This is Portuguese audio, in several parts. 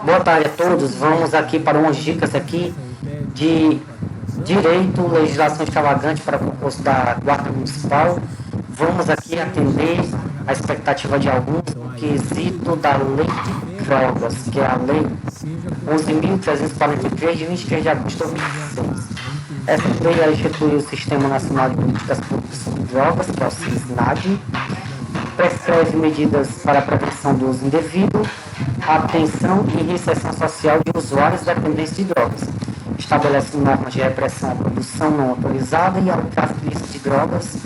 Boa tarde a todos. Vamos aqui para umas dicas aqui de direito, legislação extravagante para concurso da Guarda Municipal. Vamos aqui atender a expectativa de alguns no quesito da Lei de Drogas, que é a Lei 11.343, de 23 de agosto de 2006. Essa lei ela institui o Sistema Nacional de Políticas Públicas sobre Drogas, que é o SISNAD, prescreve medidas para a prevenção do uso indevido, atenção e reinserção social de usuários dependentes de drogas. Estabelece normas de repressão à produção não autorizada e ao tráfico ilícito de drogas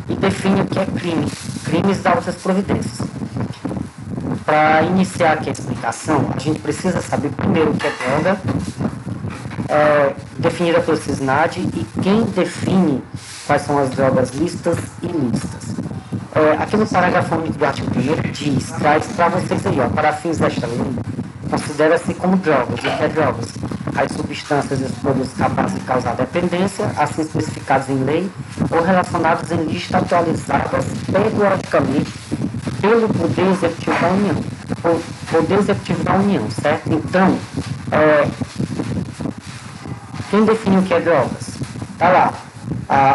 e define o que é crime, crimes e outras providências. Para iniciar aqui a explicação, a gente precisa saber primeiro o que é droga, definida pelo SISNAD, e quem define quais são as drogas lícitas e ilícitas. Aqui no parágrafo único do artigo 1º diz, traz para vocês aí, para fins desta lei, considera-se como drogas, o que é drogas? As substâncias e os produtos capazes de causar dependência, assim especificados em lei, ou relacionados em lista atualizadas periodicamente pelo Poder Executivo da União. Poder Executivo da União, certo? Então, quem define o que é drogas? Está lá,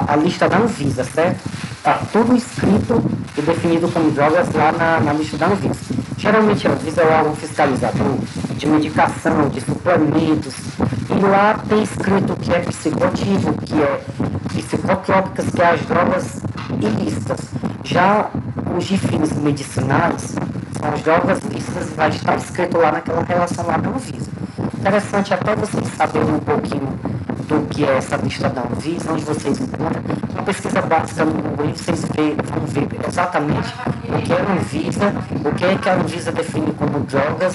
a lista da Anvisa, certo? Está tudo escrito e definido como drogas lá na lista da Anvisa. Geralmente a Anvisa é o órgão fiscalizador de medicação, de suplementos, e lá tem escrito o que é psicoativo, o que é psicotrópicas, que é as drogas ilícitas. Já os de fins medicinais são as drogas lícitas e vai estar escrito lá naquela relação lá da Anvisa. Interessante até vocês saberem um pouquinho do que é essa lista da Anvisa, onde vocês encontram. Uma pesquisa básica no Google, vocês vão ver exatamente o que é a Anvisa, o que a Anvisa define como drogas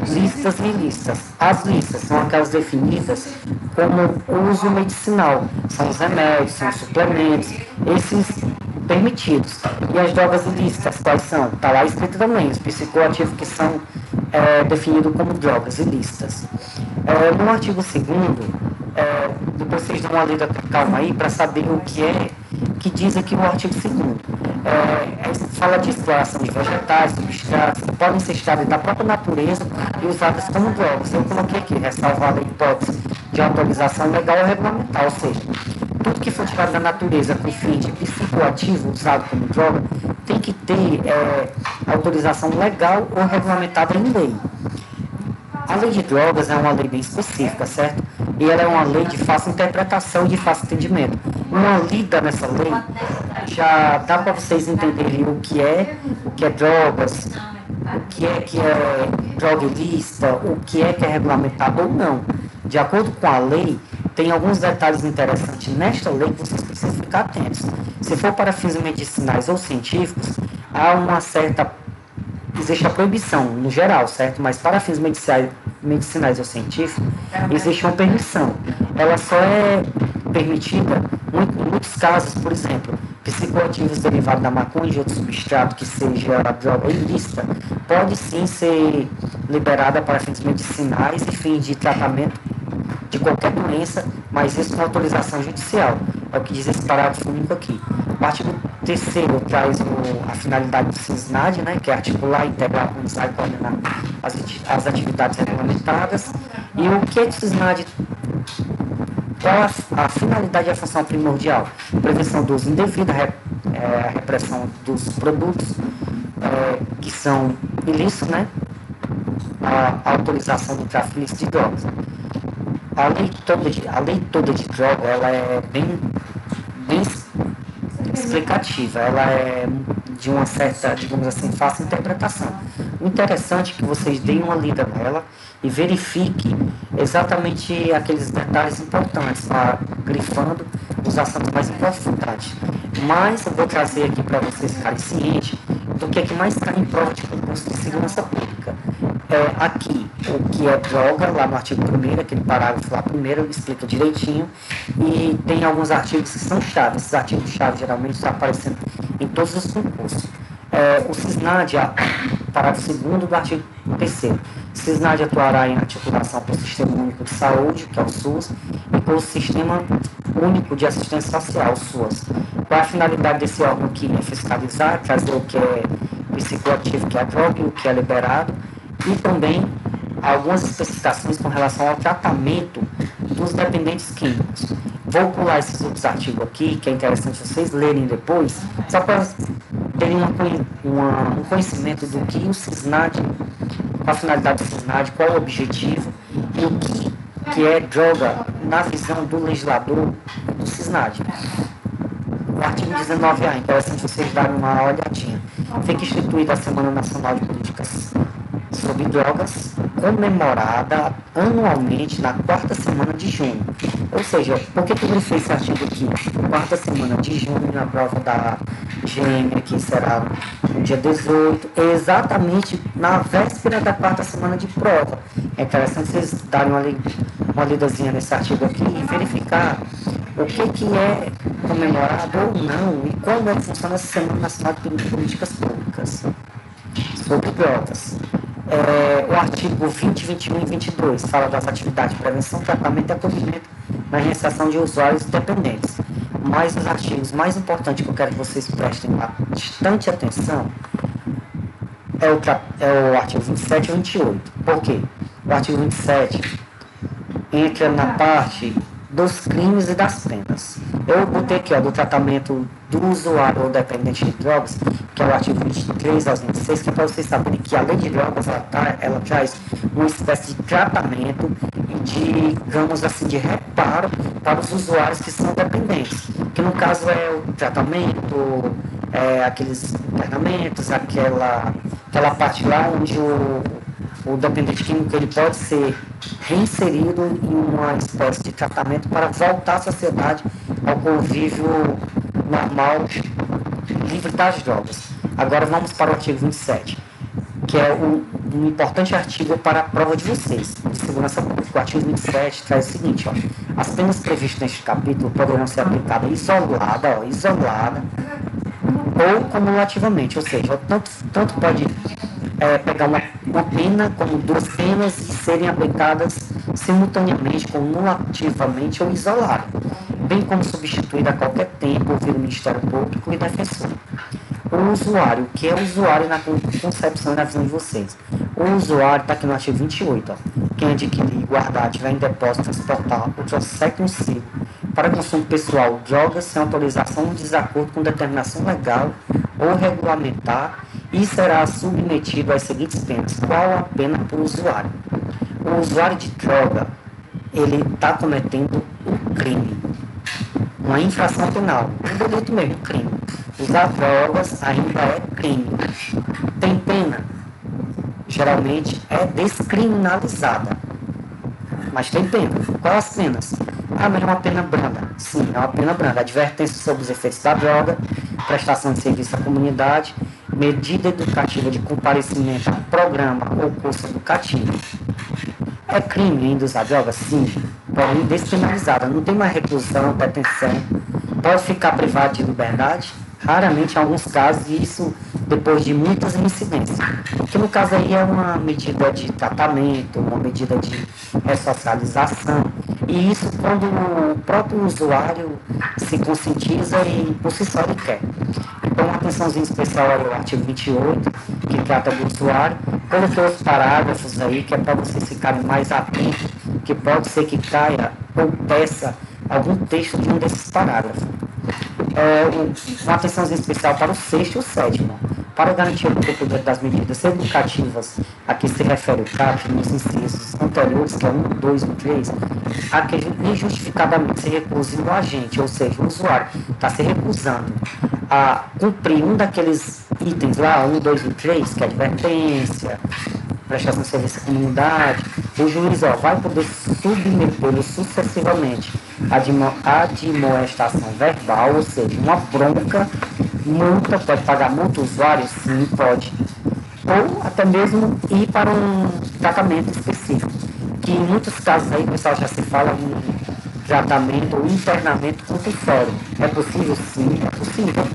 lícitas e ilícitas. As lícitas são aquelas definidas como uso medicinal, são os remédios, são os suplementos, esses permitidos. E as drogas ilícitas, quais são? Está lá escrito também, os psicoativos que são definidos como drogas ilícitas. No artigo 2º, depois vocês dão uma lida com calma aí para saber o que diz aqui o artigo 2º. Fala de exploração de vegetais, substratos, que podem ser extraídos da própria natureza e usadas como drogas. Eu coloquei aqui, ressalvada a hipótese de autorização legal ou regulamentar, ou seja, tudo que for tirado da natureza com fim de psicoativo usado como droga tem que ter autorização legal ou regulamentada em lei. A lei de drogas é uma lei bem específica, certo? E ela é uma lei de fácil interpretação e de fácil entendimento. Uma lida nessa lei já dá para vocês entenderem o que é drogas, o que é droga ilícita, o que é regulamentado ou não. De acordo com a lei, tem alguns detalhes interessantes nesta lei que vocês precisam ficar atentos. Se for para fins medicinais ou científicos, há uma certa... existe a proibição, no geral, certo? Mas para fins medicinais ou científicos, existe uma permissão. Ela só é permitida em muitos casos, por exemplo, psicoativos derivados da maconha e de outro substrato que seja droga ilícita, pode sim ser liberada para fins medicinais e fins de tratamento de qualquer doença, mas isso com autorização judicial. É o que diz esse parágrafo único aqui. O artigo 3º traz a finalidade do SISNAD, né, que é articular, integrar, organizar e coordenar as atividades regulamentadas. E o que é o SISNAD? Qual a finalidade e a função primordial? Prevenção do uso indevido, a repressão dos produtos que são ilícitos, né? A autorização do tráfico ilícito de drogas. A lei toda de droga, ela é bem explicativa, ela é de uma certa, digamos assim, fácil interpretação. O interessante é que vocês deem uma lida nela e verifiquem exatamente aqueles detalhes importantes, grifando os assuntos mais importantes. Mas eu vou trazer aqui para vocês ficarem cientes do que é que mais cai em prova de concurso de segurança pública. Aqui, o que é droga, lá no artigo 1º, aquele parágrafo lá primeiro, explica direitinho, e tem alguns artigos que são chaves. Esses artigos-chave geralmente estão aparecendo em todos os concursos. O SISNAD, parágrafo 2º do artigo 3º. SISNAD atuará em articulação com o Sistema Único de Saúde, que é o SUS, e com o Sistema Único de Assistência Social, o SUAS. Qual é a finalidade desse órgão aqui? É fiscalizar, trazer o que é psicoativo, que é droga, e o que é liberado, e também algumas especificações com relação ao tratamento dos dependentes químicos. Vou pular esses outros artigos aqui, que é interessante vocês lerem depois, só para terem um conhecimento do que o CISNAD, qual a finalidade do CISNAD, qual o objetivo e o que é droga na visão do legislador do CISNAD. O artigo 19A, interessante vocês darem uma olhadinha. Fica instituída a Semana Nacional de Políticas sobre Drogas, comemorada anualmente na quarta semana de junho. Ou seja, por que eu grifei esse artigo aqui? Quarta semana de junho, na prova da GM, que será no dia 18, exatamente na véspera da quarta semana de prova. É interessante vocês darem uma lidazinha nesse artigo aqui e verificar o que é comemorado ou não e como é que funciona essa Semana Nacional de Políticas Públicas sobre drogas. O artigo 20, 21 e 22 fala das atividades de prevenção, tratamento e acolhimento na reinserção de usuários dependentes. Mas os artigos mais importantes que eu quero que vocês prestem bastante atenção é o artigo 27 e 28. Por quê? O artigo 27 entra na parte dos crimes e das penas. Eu botei aqui, do tratamento do usuário ou dependente de drogas, que é o artigo 23 aos 26, que é para vocês saberem que a lei de drogas, ela traz uma espécie de tratamento e digamos assim, de reparo para os usuários que são dependentes, que no caso é o tratamento, aqueles internamentos, aquela parte lá onde o dependente químico ele pode ser reinserido em uma espécie de tratamento para voltar à sociedade, ao convívio normal, livre das drogas. Agora vamos para o artigo 27, que é um importante artigo para a prova de vocês, de segurança pública. O artigo 27 traz o seguinte, as penas previstas neste capítulo poderão ser aplicadas isolada ou cumulativamente, ou seja, tanto pode pegar uma pena como duas penas e serem aplicadas simultaneamente, cumulativamente ou isolado, bem como substituída a qualquer tempo pelo Ministério Público e defensor. O usuário, que é o usuário na concepção e na visão de vocês. O usuário está aqui no artigo 28. Quem adquirir, guardar, tiver em depósito, transportar ou trouxer consigo para consumo pessoal drogas sem autorização ou desacordo com determinação legal ou regulamentar e será submetido às seguintes penas. Qual a pena para o usuário? O usuário de droga, ele está cometendo um crime, uma infração penal, um delito mesmo, crime. Usar drogas ainda é crime. Tem pena? Geralmente é descriminalizada, mas tem pena. Quais as penas? Mas é uma pena branda. Sim, é uma pena branda. Advertência sobre os efeitos da droga, prestação de serviço à comunidade, medida educativa de comparecimento a programa ou curso educativo. É crime ainda usar droga? Sim, porém descriminalizada. Não tem mais reclusão, detenção. Pode ficar privado de liberdade, raramente em alguns casos, e isso depois de muitas incidências. Que no caso aí é uma medida de tratamento, uma medida de ressocialização. E isso quando o próprio usuário se conscientiza e por si só ele quer. Então, uma atençãozinha especial aí ao artigo 28, que trata do usuário. Coloquei os parágrafos aí, que é para vocês ficarem mais atentos, que pode ser que caia ou peça algum texto de um desses parágrafos. Uma atençãozinha especial para o 6º e o 7º. Para garantir o cumprimento das medidas educativas a que se refere o CAP nos incisos anteriores, que é 1, 2 e 3, a que injustificadamente se recuse o agente, ou seja, o usuário, está se recusando a cumprir um daqueles itens lá, 1, 2 e 3, que é advertência, prestação de serviço à comunidade, o juiz vai poder submetê-lo sucessivamente a admoestação verbal, ou seja, uma bronca, multa, pode pagar multa o usuário? Sim, pode. Ou até mesmo ir para um tratamento específico, que em muitos casos aí, pessoal, já se fala em tratamento ou internamento compulsório. É possível? Sim, é possível.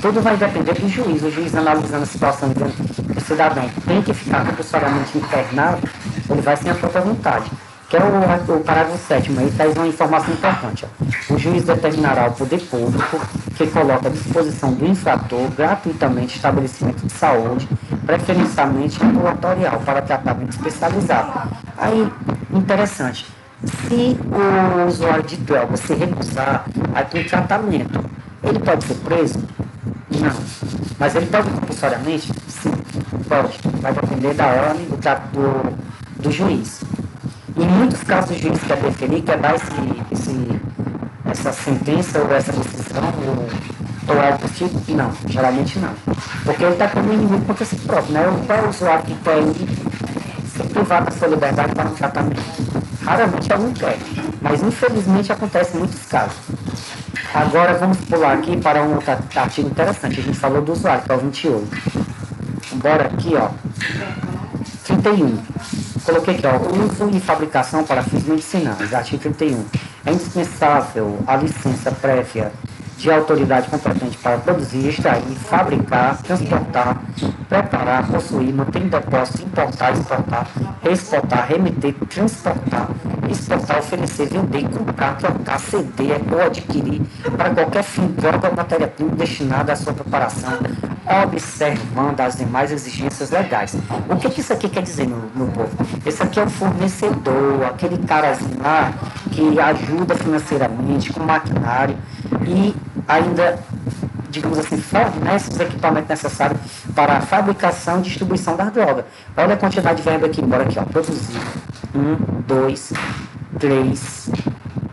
Tudo vai depender do juiz. O juiz analisando a situação que o cidadão tem que ficar compulsoriamente internado, ele vai sem a própria vontade. Que é o parágrafo 7º, aí traz uma informação importante. O juiz determinará ao poder público que coloca à disposição do infrator gratuitamente estabelecimento de saúde, preferencialmente ambulatorial, para tratamento especializado. Aí, interessante, se o usuário de droga se recusar a ter tratamento, ele pode ser preso? Não. Mas ele pode compulsoriamente? Sim, pode. Vai depender da ordem do juiz. Em muitos casos, o juiz quer deferir, quer dar essa sentença ou essa decisão ou algo do tipo? Não, geralmente não. Porque ele está como inimigo contra si próprio, né? Qual é o usuário que quer ser privado da sua liberdade para um tratamento? Raramente alguém quer, mas infelizmente acontece em muitos casos. Agora vamos pular aqui para um outro artigo interessante. A gente falou do usuário, que é o 28. Bora aqui, ó. 31. Coloquei aqui, ó, uso e fabricação para fins medicinais, artigo 31. É indispensável a licença prévia de autoridade competente para produzir, extrair, fabricar, transportar, preparar, possuir, manter em depósito, importar, exportar, exportar, remeter, transportar, exportar, oferecer, vender, comprar, trocar, ceder ou adquirir para qualquer fim droga ou matéria-prima destinada à sua preparação, observando as demais exigências legais. O que isso aqui quer dizer, meu povo? Esse aqui é o fornecedor, aquele carazinho lá que ajuda financeiramente com maquinário e ainda, digamos assim, fornece os equipamentos necessários para a fabricação e distribuição das drogas. Olha a quantidade de verbo aqui, bora aqui, ó, produzir. 1, 2, 3,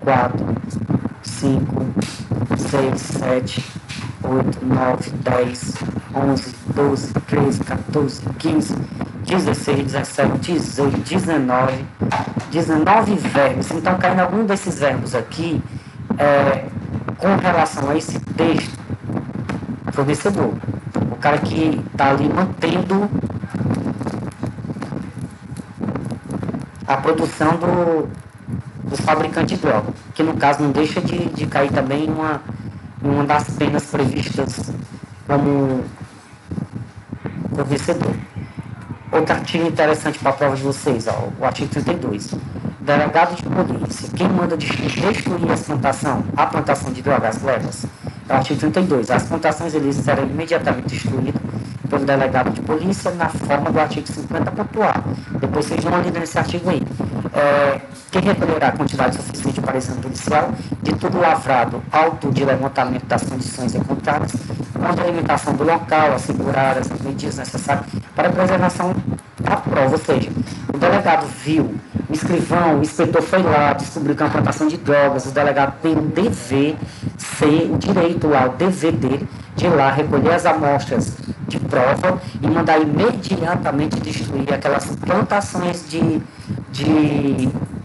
4, 5, 6, 7, 8, 9, 10, 11, 12, 13, 14, 15, 16, 17, 18, 19 verbos. Então, caindo algum desses verbos aqui, com relação a esse texto, fornecedor, o cara que está ali mantendo a produção dos fabricantes de droga, que no caso não deixa de cair também em uma das penas previstas como fornecedor. Outro artigo interessante para a prova de vocês, ó, o artigo 32. Delegado de polícia, quem manda destruir a plantação de drogas leves? É o artigo 32. As plantações ilícitas serão imediatamente destruídas pelo delegado de polícia na forma do artigo 50.a. Depois vocês vão ler nesse artigo aí. Quem recolherá a quantidade suficiente para exame policial de tudo lavrado, auto de levantamento das condições encontradas, com a delimitação do local, assegurar as medidas necessárias para a preservação da prova. Ou seja, o delegado viu, o escrivão, o inspetor foi lá, descobriu que é uma plantação de drogas, o delegado tem um dever, o direito lá, o dever dele, de ir lá recolher as amostras de prova e mandar imediatamente destruir aquelas plantações de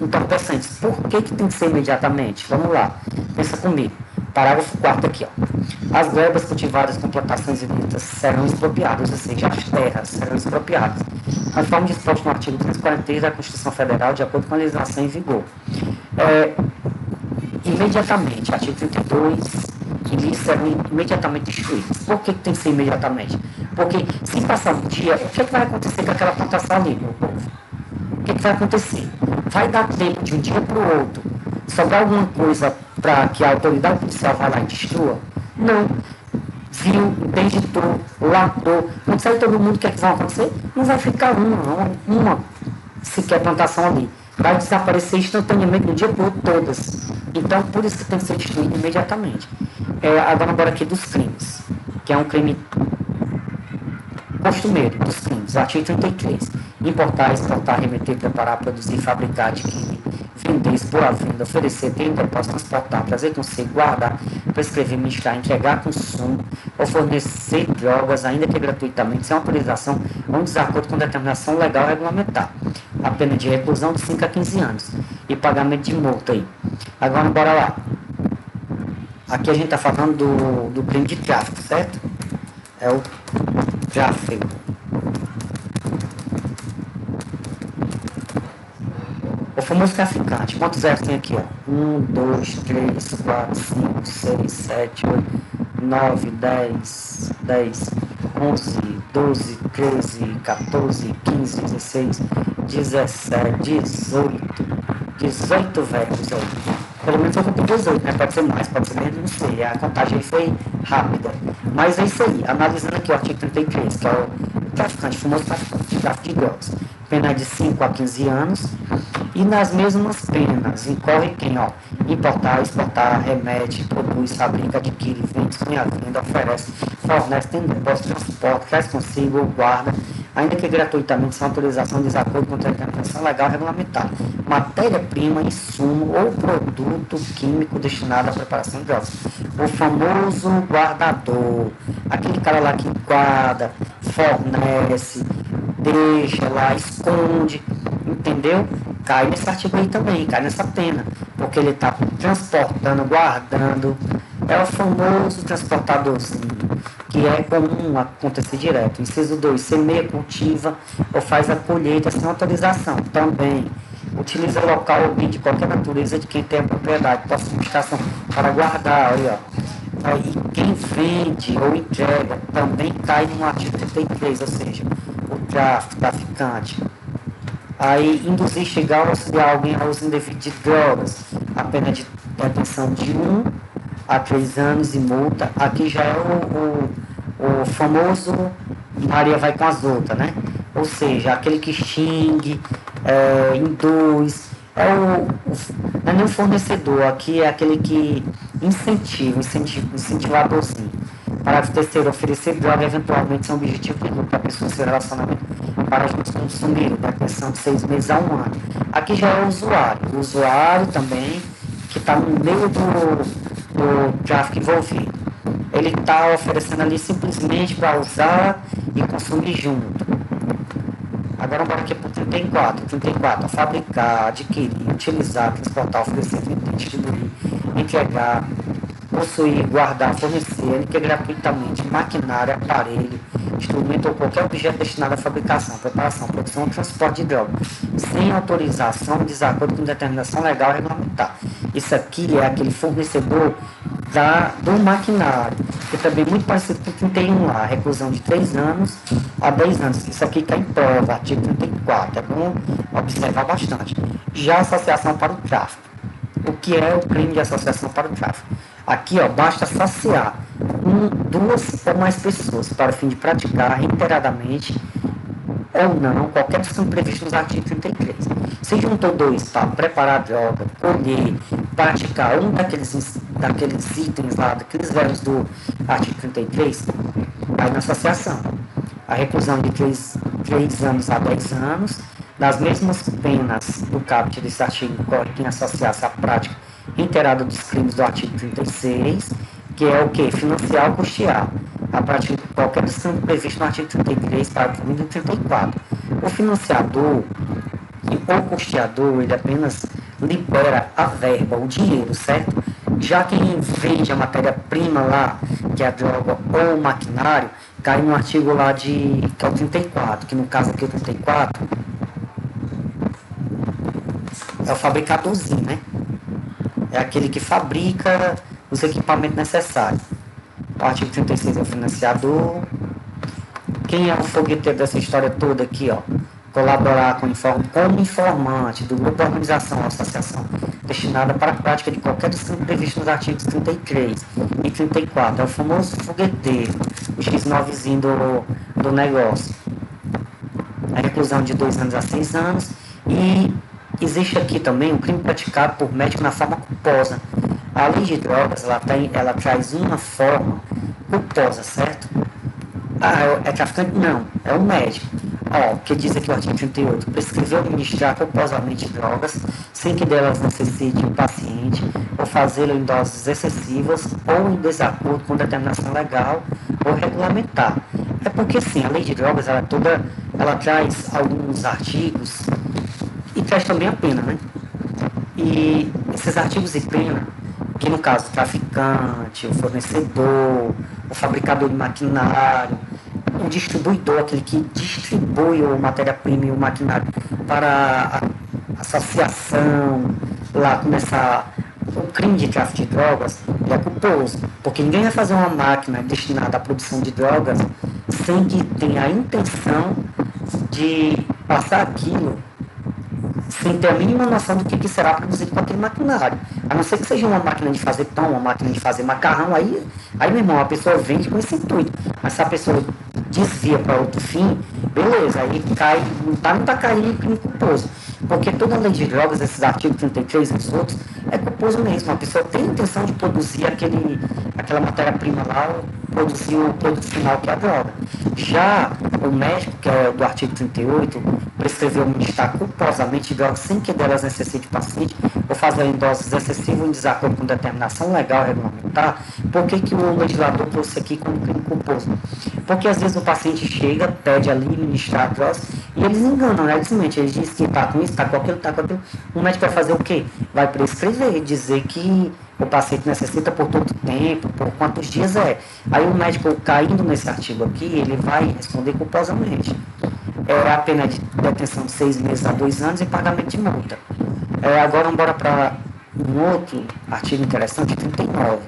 entorpecentes. Por que tem que ser imediatamente? Vamos lá, pensa comigo. Parágrafo 4 aqui, ó. As glebas cultivadas com plantações ilícitas serão expropriadas, ou seja, as terras serão expropriadas, conforme disposto no artigo 343 da Constituição Federal, de acordo com a legislação em vigor. Imediatamente, artigo 32, ilícitos serão imediatamente destruídos. Por que tem que ser imediatamente? Porque se passar um dia, o que vai acontecer com aquela plantação ali, meu povo? O que vai acontecer? Vai dar tempo de um dia para o outro sobrar alguma coisa para que a autoridade policial vá lá e destrua? Não. Viu, interditou, latou, não sabe todo mundo o que é que vai acontecer? Não vai ficar uma sequer plantação ali. Vai desaparecer instantaneamente no dia por outro todas. Então, por isso que tem que ser destruído imediatamente. Agora, bora aqui dos crimes, que é um crime costumeiro dos crimes. Artigo 33. Importar, exportar, remeter, preparar, produzir, fabricar, adquirir, vender, expor à venda, oferecer, ter em depósito, transportar, trazer consigo, guardar, prescrever, ministrar, entregar consumo ou fornecer drogas, ainda que gratuitamente, sem autorização ou em desacordo com determinação legal regulamentar. A pena de reclusão de 5 a 15 anos e pagamento de multa aí. Agora, bora lá. Aqui a gente está falando do crime de tráfico, certo? É o tráfego. O famoso traficante. Quantos zeros tem aqui? 1, 2, 3, 4, 5, 6, 7, 8, 9, 10, 11, 12, 13, 14, 15, 16, 17, 18. 18 verbos aí. Pelo menos eu contei 18, né? Pode ser mais, pode ser menos, não sei. A contagem aí foi rápida. Mas é isso aí. Analisando aqui o artigo 33, que é o traficante, famoso traficante de tráfico de drogas. Pena de 5 a 15 anos. E nas mesmas penas incorre quem, ó, importar, exportar, remete, produz, fabrica, adquire, vende, põe à venda, oferece, fornece, tem depósito, transporte, traz consigo ou guarda, ainda que gratuitamente, sem autorização de desacordo com a interpretação legal regulamentar, matéria-prima, insumo ou produto químico destinado à preparação de drogas. O famoso guardador, aquele cara lá que guarda, fornece, deixa lá, esconde, entendeu? Cai nesse artigo aí também, cai nessa pena, porque ele está transportando, guardando, é o famoso transportadorzinho, que é comum acontecer direto. Inciso 2, semeia, cultiva ou faz a colheita sem autorização, também. Utiliza local ou bem de qualquer natureza de quem tem a propriedade, possa subestação para guardar, olha, ó. E quem vende ou entrega também cai no artigo 33, ou seja, o tráfico, traficante. Aí, induzir, chegar ou auxiliar alguém ao uso indevido de drogas, a pena de detenção de 1 a 3 anos e multa. Aqui já é o famoso Maria vai com as outras, né? Ou seja, aquele que xingue, induz, não é nem o fornecedor, aqui é aquele que incentivadorzinho. Parágrafo terceiro, oferecer droga eventualmente sem objetivo de lucro para a pessoa seu relacionamento para juntos consumir, da detenção de 6 meses a 1 ano. Aqui já é o usuário também, que está no meio do tráfico envolvido. Ele está oferecendo ali simplesmente para usar e consumir junto. Agora bora aqui para o 34. 34, fabricar, adquirir, utilizar, transportar, oferecer, vender, distribuir, entregar, possuir, guardar, fornecer, que gratuitamente, maquinário, aparelho, instrumento ou qualquer objeto destinado à fabricação, preparação, produção ou transporte de droga, sem autorização, de desacordo com determinação legal regulamentar. Isso aqui é aquele fornecedor do maquinário, que também é muito parecido com o 31 lá, reclusão de 3 anos a 10 anos. Isso aqui está em prova, artigo 34, é bom observar bastante. Já a associação para o tráfico. O que é o crime de associação para o tráfico? Aqui, ó, basta associar 2 ou mais pessoas para o fim de praticar reiteradamente ou não qualquer dos que previsto nos artigos 33. Se juntou 2 para preparar droga, colher, praticar um daqueles itens lá, daqueles verbos do artigo 33, vai na associação. A reclusão de 3 anos a 10 anos, das mesmas penas do caput desse artigo, incorre quem associasse à prática inteirada dos crimes do artigo 36, que é o que? Financiar ou custear a prática de qualquer dos crimes previsto no artigo 33, parágrafo 1 e 34. O financiador ou custeador, ele apenas libera a verba, o dinheiro, certo? Já quem vende a matéria-prima lá, que é a droga ou o maquinário, cai no artigo lá que é o 34, que no caso aqui o 34 é o fabricadorzinho, né? É aquele que fabrica os equipamentos necessários. O artigo 36 é o financiador. Quem é o fogueteiro dessa história toda aqui, ó? Colaborar como informante do grupo de organização ou associação destinada para a prática de qualquer dos crimes previstos nos artigos 33 e 34. É o famoso fogueteiro, o X9zinho do negócio. A reclusão de 2 anos a 6 anos. E existe aqui também um crime praticado por médico na forma culposa. A lei de drogas, ela traz uma forma culposa, certo? É traficante? Não, é o médico. Que diz aqui o artigo 38, prescreveu administrar culposamente drogas, sem que delas necessite o paciente, ou fazê-lo em doses excessivas, ou em desacordo com determinação legal ou regulamentar. É porque, sim, a lei de drogas, ela traz alguns artigos e traz também a pena, né? E esses artigos e pena, que no caso o traficante, o fornecedor, o fabricador de maquinário, o distribuidor, aquele que distribui a matéria-prima e o maquinário para a associação, lá começar o crime de tráfico de drogas, ele é culposo, porque ninguém vai fazer uma máquina destinada à produção de drogas sem que tenha a intenção de passar aquilo sem ter a mínima noção do que será produzido com aquele maquinário. A não ser que seja uma máquina de fazer pão, uma máquina de fazer macarrão, aí meu irmão, a pessoa vende com esse intuito. Mas se a pessoa desvia para outro fim, beleza, aí cai, não está caindo em crime culposo. Porque toda a lei de drogas, esses artigos 33 e os outros, é culposo mesmo. A pessoa tem a intenção de produzir aquela matéria-prima lá, produzir o produto final que é a droga. Já o médico, que é do artigo 38, prescreveu ministrar culposamente drogas sem que delas necessite o paciente, ou fazer em doses excessivas em desacordo com determinação legal regulamentar. Por que o legislador trouxe aqui como crime culposo? Porque às vezes o paciente chega, pede ali ministrar drogas, e eles enganam, né? Eles dizem que está com isso, está com aquilo, está com aquilo. O médico vai fazer o quê? Vai prescrever, dizer que o paciente necessita por todo tempo, por quantos dias é. Aí o médico, caindo nesse artigo aqui, ele vai responder culposamente. É a pena de detenção de 6 meses a 2 anos e pagamento de multa. Agora vamos embora para um outro artigo interessante, 39.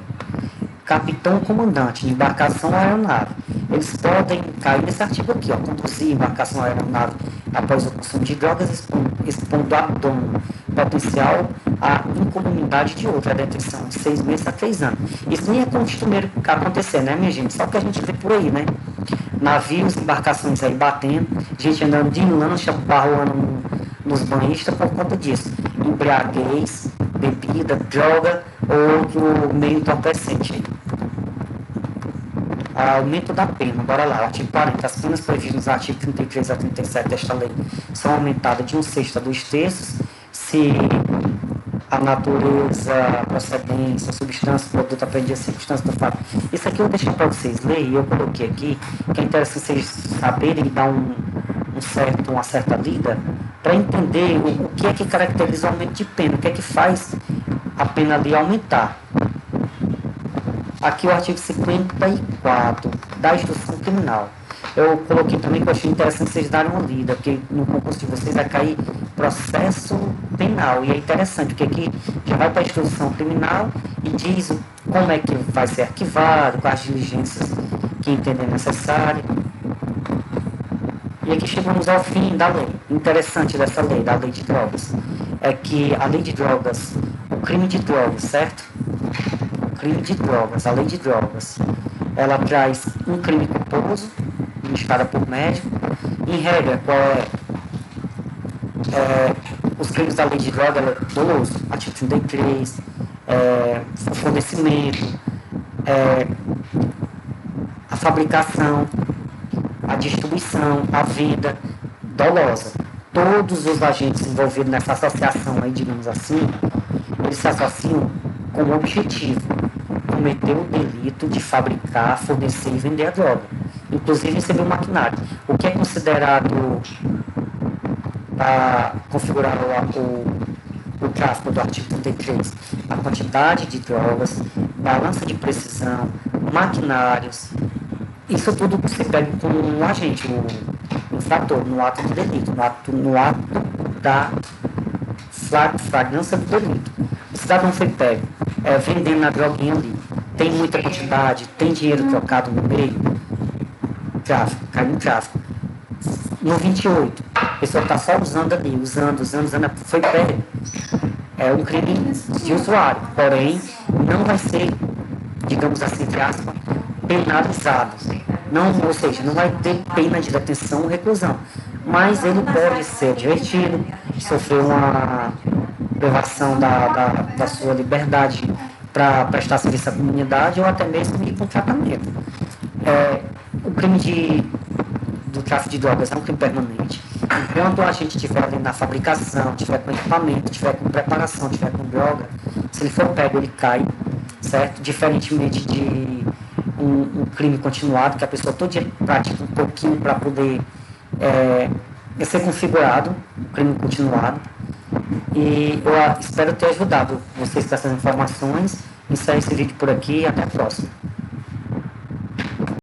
Capitão ou comandante de embarcação ou aeronave. Eles podem cair nesse artigo aqui, ó, conduzir embarcação ou aeronave após o consumo de drogas, expondo a dano potencial à incolumidade de outra, a detenção de 6 meses a 3 anos. Isso nem é costumeiro acontecer, né, minha gente? Só que a gente vê por aí, né? Navios, embarcações aí batendo, gente andando de lancha, barroando nos banhistas por conta disso. Embriaguez, bebida, droga ou outro meio entorpecente. Aumento da pena, bora lá, artigo 40. As penas previstas nos artigos 33 a 37 desta lei são aumentadas de 1/6 a 2/3 se a natureza, a procedência, a substância, o produto apreendido, a circunstância do fato. Isso aqui eu vou deixar para vocês lerem, e eu coloquei aqui, que é interessante vocês saberem e dar uma certa lida para entender o que é que caracteriza o aumento de pena, o que é que faz a pena ali aumentar. Aqui o artigo 54 da instrução criminal. Eu coloquei também que eu achei interessante vocês darem uma lida, porque no concurso de vocês vai cair processo penal. E é interessante, porque aqui já vai para a instrução criminal e diz como é que vai ser arquivado, quais diligências que entender necessário. E aqui chegamos ao fim da lei. Interessante dessa lei, da lei de drogas, é que a lei de drogas, o crime de drogas, certo? Crime de drogas, a lei de drogas, ela traz um crime culposo, ministrada por médico. Em regra, qual os crimes da lei de droga, ela é doloso, artigo 33, o fornecimento, a fabricação, a distribuição, a venda dolosa. Todos os agentes envolvidos nessa associação aí, digamos assim, eles se associam com o objetivo cometer o delito de fabricar, fornecer e vender a droga, inclusive receber o maquinário. O que é considerado para configurar o tráfico do artigo 33? A quantidade de drogas, balança de precisão, maquinários, isso tudo você pega com um agente, o infrator, no ato do delito, no ato da flagrância do delito. O cidadão foi pego vendendo a droguinha ali, tem muita quantidade, tem dinheiro trocado no meio, tráfico, cai no tráfico. No 28, a pessoa está só usando ali, usando, foi pego. É um crime de usuário, porém, não vai ser, digamos assim, entre aspas, penalizado. Não, ou seja, não vai ter pena de detenção ou reclusão, mas ele pode ser divertido, sofrer uma privação da sua liberdade para prestar serviço à comunidade ou até mesmo ir para um tratamento. O crime do tráfico de drogas é um crime permanente. Enquanto a gente estiver ali na fabricação, estiver com equipamento, estiver com preparação, estiver com droga, se ele for pego, ele cai, certo? Diferentemente de um crime continuado, que a pessoa todo dia pratica um pouquinho para poder ser configurado, um crime continuado. E eu espero ter ajudado vocês com essas informações. Encerro esse vídeo por aqui e até a próxima.